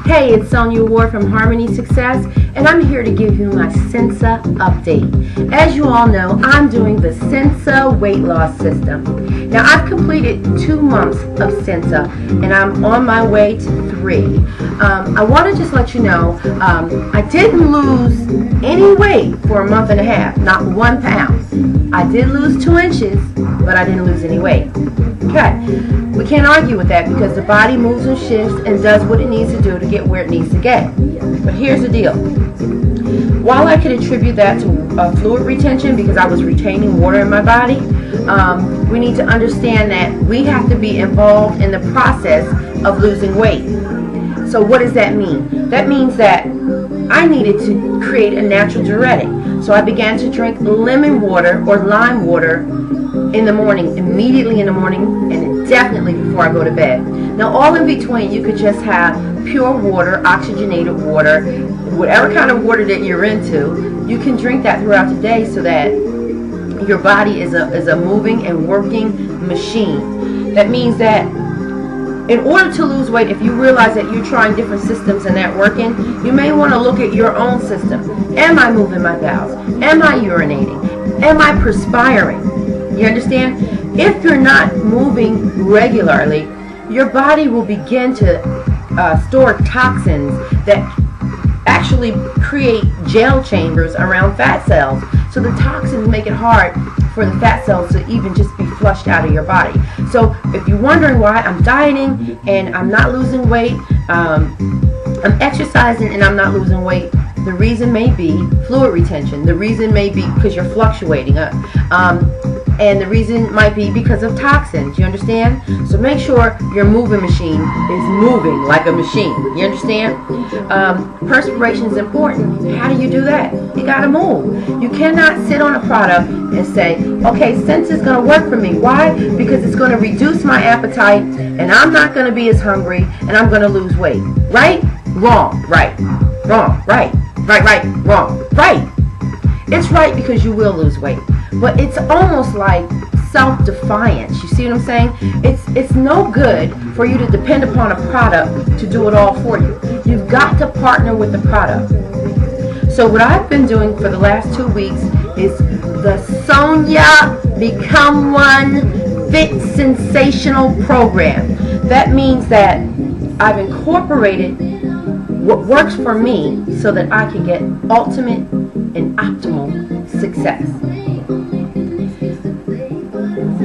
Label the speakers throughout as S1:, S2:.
S1: Hey, it's Sonia Ward from Harmony Success, and I'm here to give you my SENSA update. As you all know, I'm doing the SENSA weight loss system. Now, I've completed 2 months of SENSA, and I'm on my way to 3. I want to just let you know, I didn't lose any weight for a month and a half, not 1 pound. I did lose 2 inches, but I didn't lose any weight. Okay, we can't argue with that because the body moves and shifts and does what it needs to do to get where it needs to get. But here's the deal. While I could attribute that to fluid retention because I was retaining water in my body, we need to understand that we have to be involved in the process of losing weight. So what does that mean? That means that I needed to create a natural diuretic. So I began to drink lemon water or lime water in the morning, immediately in the morning, and definitely before I go to bed. Now all in between, you could just have pure water, oxygenated water, whatever kind of water that you're into. You can drink that throughout the day so that your body is a moving and working machine. That means that in order to lose weight, if you realize that you're trying different systems and they're working, you may want to look at your own system. Am I moving my bowels? Am I urinating? Am I perspiring? You understand? If you're not moving regularly, your body will begin to store toxins that actually create gel chambers around fat cells. So the toxins make it hard for the fat cells to even just be flushed out of your body. So if you're wondering why I'm dieting and I'm not losing weight, I'm exercising and I'm not losing weight, the reason may be fluid retention. The reason may be because you're fluctuating. And the reason might be because of toxins. You understand? So make sure your moving machine is moving like a machine. You understand? Perspiration is important. How do you do that? You got to move. You cannot sit on a product and say, okay, SENSA is going to work for me. Why? Because it's going to reduce my appetite and I'm not going to be as hungry and I'm going to lose weight. Right? Wrong. Right. Wrong. Right. Right. Right. Wrong. Right. It's right because you will lose weight. But it's almost like self-defiance. You see what I'm saying? It's no good for you to depend upon a product to do it all for you. You've got to partner with the product. So what I've been doing for the last 2 weeks is the Sonia Become One Fit Sensational Program. That means that I've incorporated what works for me so that I can get ultimate and optimal success.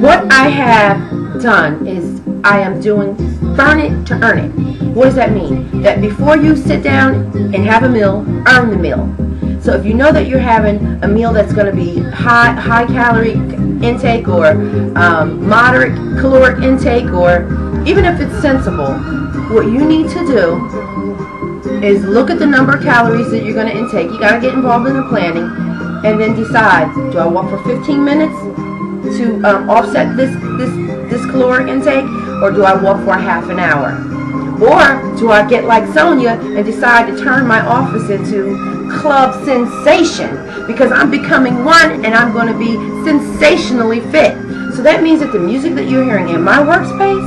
S1: What I have done is I am doing burn it to earn it. What does that mean? That before you sit down and have a meal, earn the meal. So if you know that you're having a meal that's going to be high calorie intake or moderate caloric intake, or even if it's sensible, what you need to do is look at the number of calories that you're going to intake. You got to get involved in the planning and then decide, do I walk for 15 minutes to offset this caloric intake, or do I walk for a half an hour? Or do I get like Sonia and decide to turn my office into Club Sensation because I'm becoming one and I'm going to be sensationally fit? So that means that the music that you're hearing in my workspace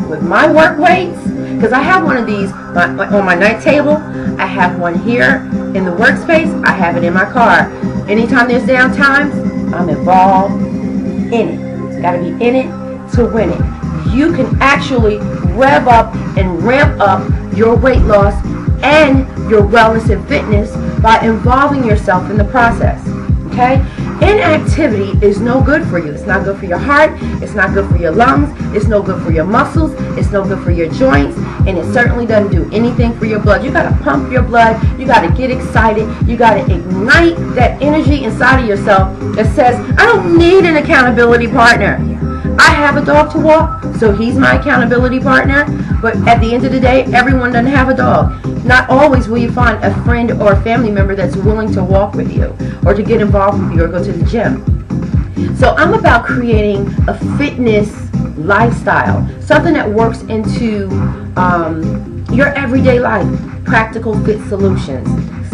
S1: with my work weights, because I have one of these on my night table, I have one here in the workspace, I have it in my car. Anytime there's downtime, I'm involved in it. Got to be in it to win it. You can actually rev up and ramp up your weight loss and your wellness and fitness by involving yourself in the process. Okay? Inactivity is no good for you. It's not good for your heart. It's not good for your lungs. It's no good for your muscles. It's no good for your joints. And it certainly doesn't do anything for your blood. You got to pump your blood. You got to get excited. You got to ignite that energy inside of yourself that says, I don't need an accountability partner. I have a dog to walk, so he's my accountability partner. But at the end of the day, everyone doesn't have a dog. Not always will you find a friend or a family member that's willing to walk with you or to get involved with you or go to the gym. So I'm about creating a fitness lifestyle, something that works into your everyday life, practical fit solutions.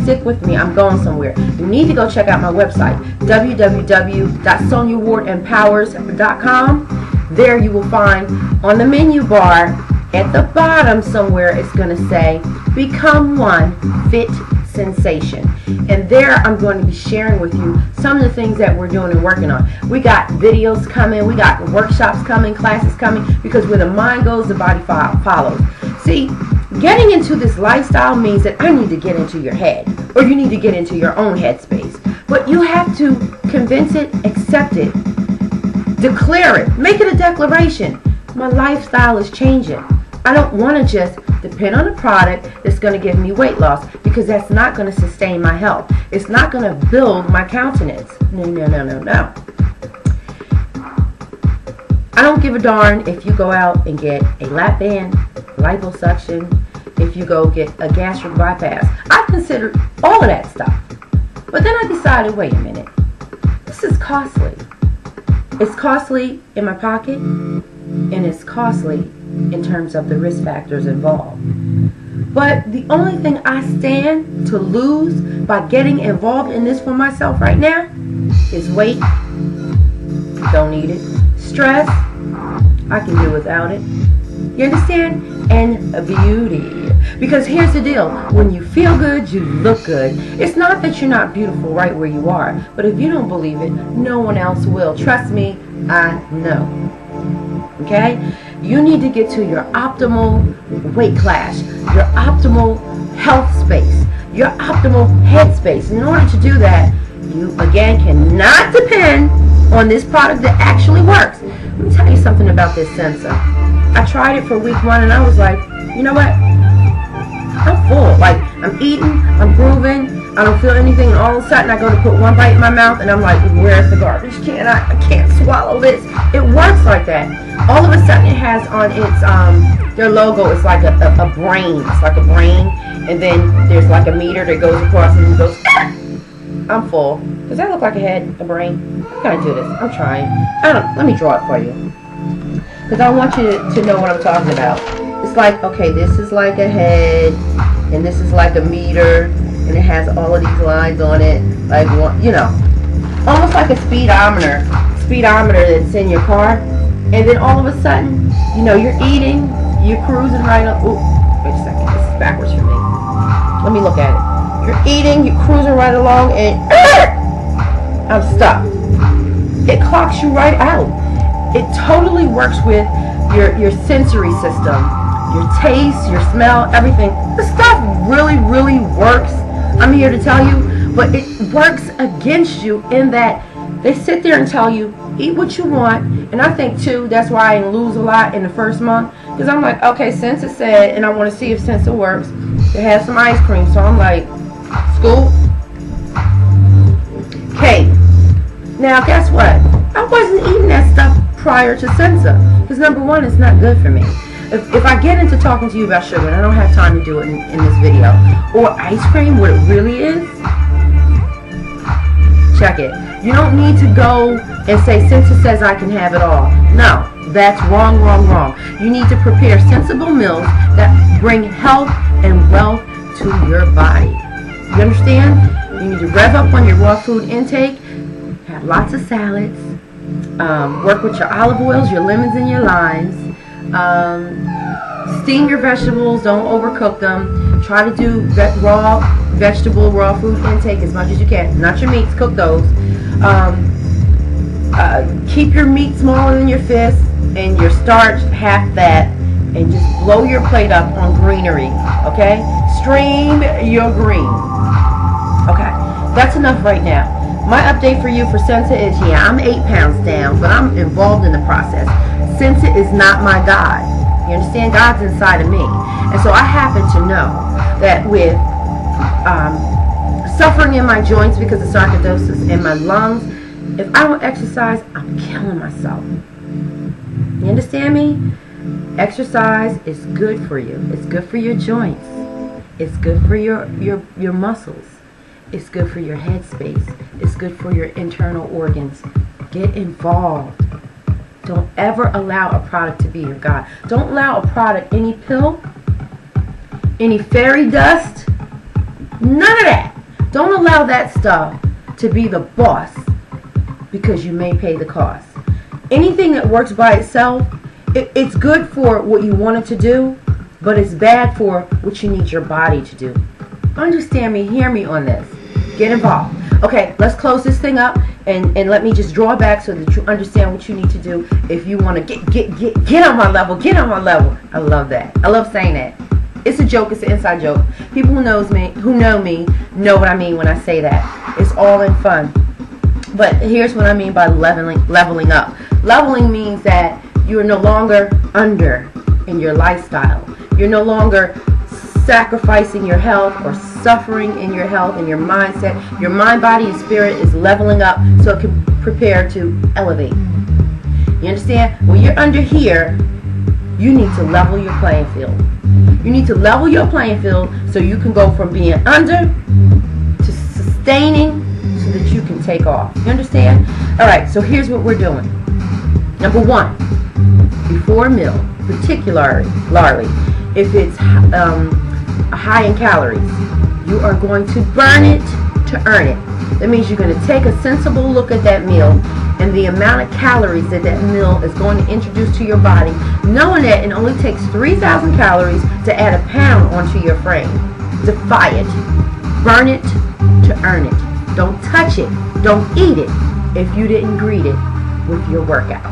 S1: Stick with me, I'm going somewhere. You need to go check out my website, www.soniawardempowers.com. There you will find on the menu bar At the bottom somewhere it's going to say Become One Fit Sensation. And there I'm going to be sharing with you some of the things that we're doing and working on. We got videos coming, we got workshops coming, classes coming, because where the mind goes, the body follows. See, getting into this lifestyle means that I need to get into your head, or you need to get into your own headspace. But you have to convince it, accept it, declare it, make it a declaration. My lifestyle is changing. I don't want to just depend on a product that's going to give me weight loss, because that's not going to sustain my health. It's not going to build my countenance. No, no, no, no, no. I don't give a darn if you go out and get a lap band, liposuction, if you go get a gastric bypass. I considered all of that stuff. But then I decided, wait a minute, this is costly. It's costly in my pocket, and it's costly in terms of the risk factors involved. But the only thing I stand to lose by getting involved in this for myself right now is weight. Don't need it. Stress, I can do without it. You understand? And beauty. Because here's the deal. When you feel good, you look good. It's not that you're not beautiful right where you are. But if you don't believe it, no one else will. Trust me, I know. Okay? You need to get to your optimal weight class, your optimal health space, your optimal head space. In order to do that, you again cannot depend on this product that actually works. Let me tell you something about this SENSA. I tried it for week 1 and I was like, you know what? I'm full. Like, I'm eating, I'm grooving, I don't feel anything, and all of a sudden I go to put one bite in my mouth and I'm like, where's the garbage can? I can't swallow this. It works like that. All of a sudden it has on its, their logo, it's like a brain. It's like a brain, and then there's like a meter that goes across and it goes, ah! I'm full. Does that look like a head, a brain? How can I do this? I'm trying. Let me draw it for you, because I want you to know what I'm talking about. It's like, okay, this is like a head, and this is like a meter, and it has all of these lines on it, like, you know, almost like a speedometer that's in your car. And then all of a sudden, you know, you're eating, you're cruising right up. Ooh, wait a second, this is backwards for me. Let me look at it. You're eating, you're cruising right along, and I'm stuck. It clocks you right out. It totally works with your sensory system, your taste, your smell, everything. This stuff really, really works. I'm here to tell you, but it works against you in that they sit there and tell you, eat what you want. And I think too, that's why I didn't lose a lot in the first month, because I'm like, okay, SENSA said, and I want to see if SENSA works. They have some ice cream, so I'm like, scoop. Okay. Now guess what? I wasn't eating that stuff prior to SENSA, because number one, it's not good for me. If I get into talking to you about sugar, and I don't have time to do it in this video, or ice cream, what it really is, check it. You don't need to go and say, SENSA says I can have it all. No, that's wrong, wrong, wrong. You need to prepare sensible meals that bring health and wealth to your body. You understand? You need to rev up on your raw food intake, have lots of salads, work with your olive oils, your lemons, and your limes. Steam your vegetables, don't overcook them. Try to do raw food intake as much as you can. Not your meats, cook those. Keep your meat smaller than your fist, and your starch half that, and just blow your plate up on greenery. Okay? Stream your green. Okay, that's enough right now. My update for you for SENSA is, yeah, I'm 8 pounds down, but I'm involved in the process. SENSA is not my God. You understand? God's inside of me. And so I happen to know that with suffering in my joints because of sarcoidosis in my lungs, if I don't exercise, I'm killing myself. You understand me? Exercise is good for you. It's good for your joints. It's good for your muscles. It's good for your headspace. It's good for your internal organs. Get involved. Don't ever allow a product to be your God. Don't allow a product, any pill, any fairy dust, none of that. Don't allow that stuff to be the boss, because you may pay the cost. Anything that works by itself It's good for what you want it to do, but it's bad for what you need your body to do. Understand me, hear me on this. Get involved. Okay, let's close this thing up and let me just draw back so that you understand what you need to do if you want to get on my level, get on my level. I love that. I love saying that. It's a joke, it's an inside joke. People who know me know what I mean when I say that. It's all in fun. But here's what I mean by leveling up. Leveling means that you are no longer under in your lifestyle. You're no longer sacrificing your health or suffering in your health and your mindset. Your mind, body, and spirit is leveling up so it can prepare to elevate. You understand? When you're under here, you need to level your playing field. You need to level your playing field so you can go from being under to sustaining so that you can take off. You understand? Alright, so here's what we're doing. Number one, before a meal, particularly if it's high in calories, you are going to burn it to earn it. That means you're going to take a sensible look at that meal and the amount of calories that that meal is going to introduce to your body, knowing that it only takes 3,000 calories to add a pound onto your frame. Defy it. Burn it to earn it. Don't touch it. Don't eat it if you didn't greet it with your workout.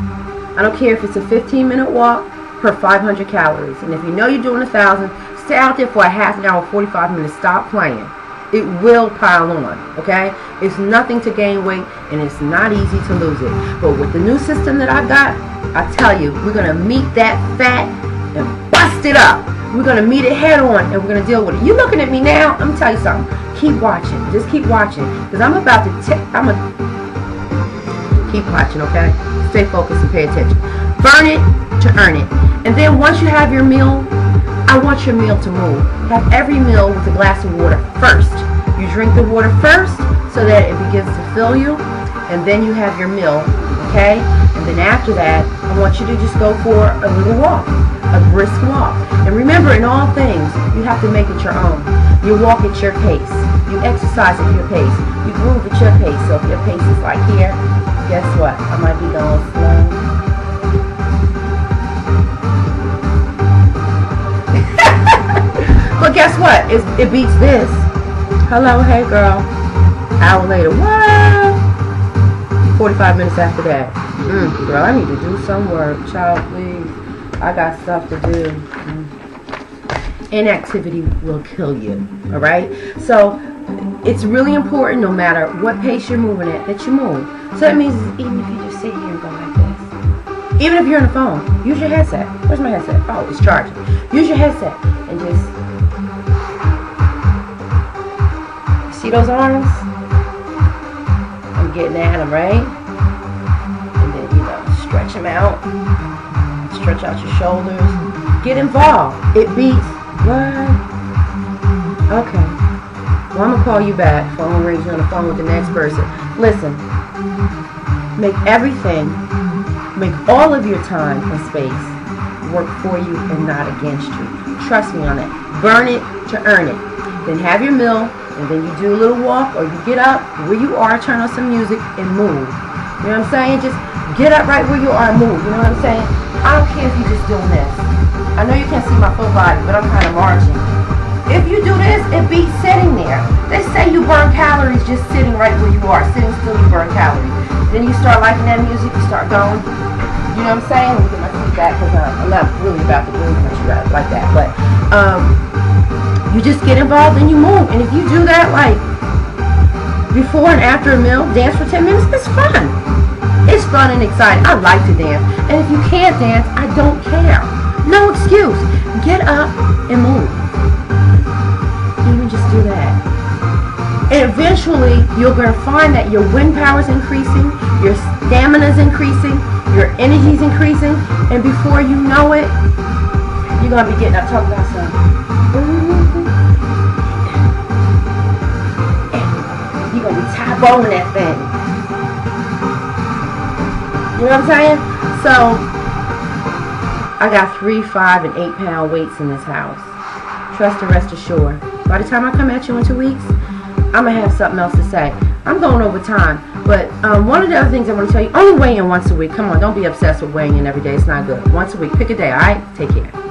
S1: I don't care if it's a 15-minute walk per 500 calories. And if you know you're doing 1,000, stay out there for a half an hour, 45 minutes. Stop playing. It will pile on, okay? It's nothing to gain weight, and it's not easy to lose it. But with the new system that I've got, I tell you, we're going to meet that fat and bust it up. We're going to meet it head on, and we're going to deal with it. You looking at me now? I'm going to tell you something. Keep watching. Just keep watching. Because I'm about to keep watching, okay? Stay focused and pay attention. Burn it to earn it. And then once you have your meal, I want your meal to move. Have every meal with a glass of water first. You drink the water first so that it begins to fill you, and then you have your meal, okay? And then after that, I want you to just go for a little walk, a brisk walk. And remember, in all things, you have to make it your own. You walk at your pace. You exercise at your pace. You groove at your pace. So if your pace is like here, guess what? I might be going slow. But guess what? It beats this. Hello, hey girl. Hour later, what? 45 minutes after that. Girl, I need to do some work. Child, please. I got stuff to do. Inactivity will kill you. Alright? So, it's really important, no matter what pace you're moving at, that you move. So that means even if you just sit here and go like this. Even if you're on the phone, use your headset. Where's my headset? Oh, it's charging. Use your headset and just... See those arms? I'm getting at them, right? And then, stretch them out. Stretch out your shoulders. Get involved. It beats. What? Okay. Well, I'm going to call you back. Phone rings, you're on the phone with the next person. Listen. Make everything, make all of your time and space work for you and not against you. Trust me on that. Burn it to earn it. Then have your meal. And then you do a little walk, or you get up where you are, turn on some music, and move. You know what I'm saying? Just get up right where you are and move. You know what I'm saying? I don't care if you're just doing this. I know you can't see my full body, but I'm kind of marching. If you do this, it beats sitting there. They say you burn calories just sitting right where you are. Sitting still, you burn calories. Then you start liking that music, you start going. You know what I'm saying? Let me get my feet back because I'm not really about to move much like that. But, you just get involved and you move. And if you do that like before and after a meal, dance for 10 minutes, it's fun. It's fun and exciting. I like to dance. And if you can't dance, I don't care. No excuse. Get up and move. Even just do that. And eventually, you're going to find that your wind power is increasing, your stamina is increasing, your energy is increasing, and before you know it, you're going to be getting up talking about something. You're going to be tie-bowling that thing. You know what I'm saying? So, I got 3, 5, and 8 pound weights in this house. Trust and rest assured. By the time I come at you in 2 weeks, I'm going to have something else to say. I'm going over time. But one of the other things I want to tell you, only weigh in once a week. Come on, don't be obsessed with weighing in every day. It's not good. Once a week. Pick a day, all right? Take care.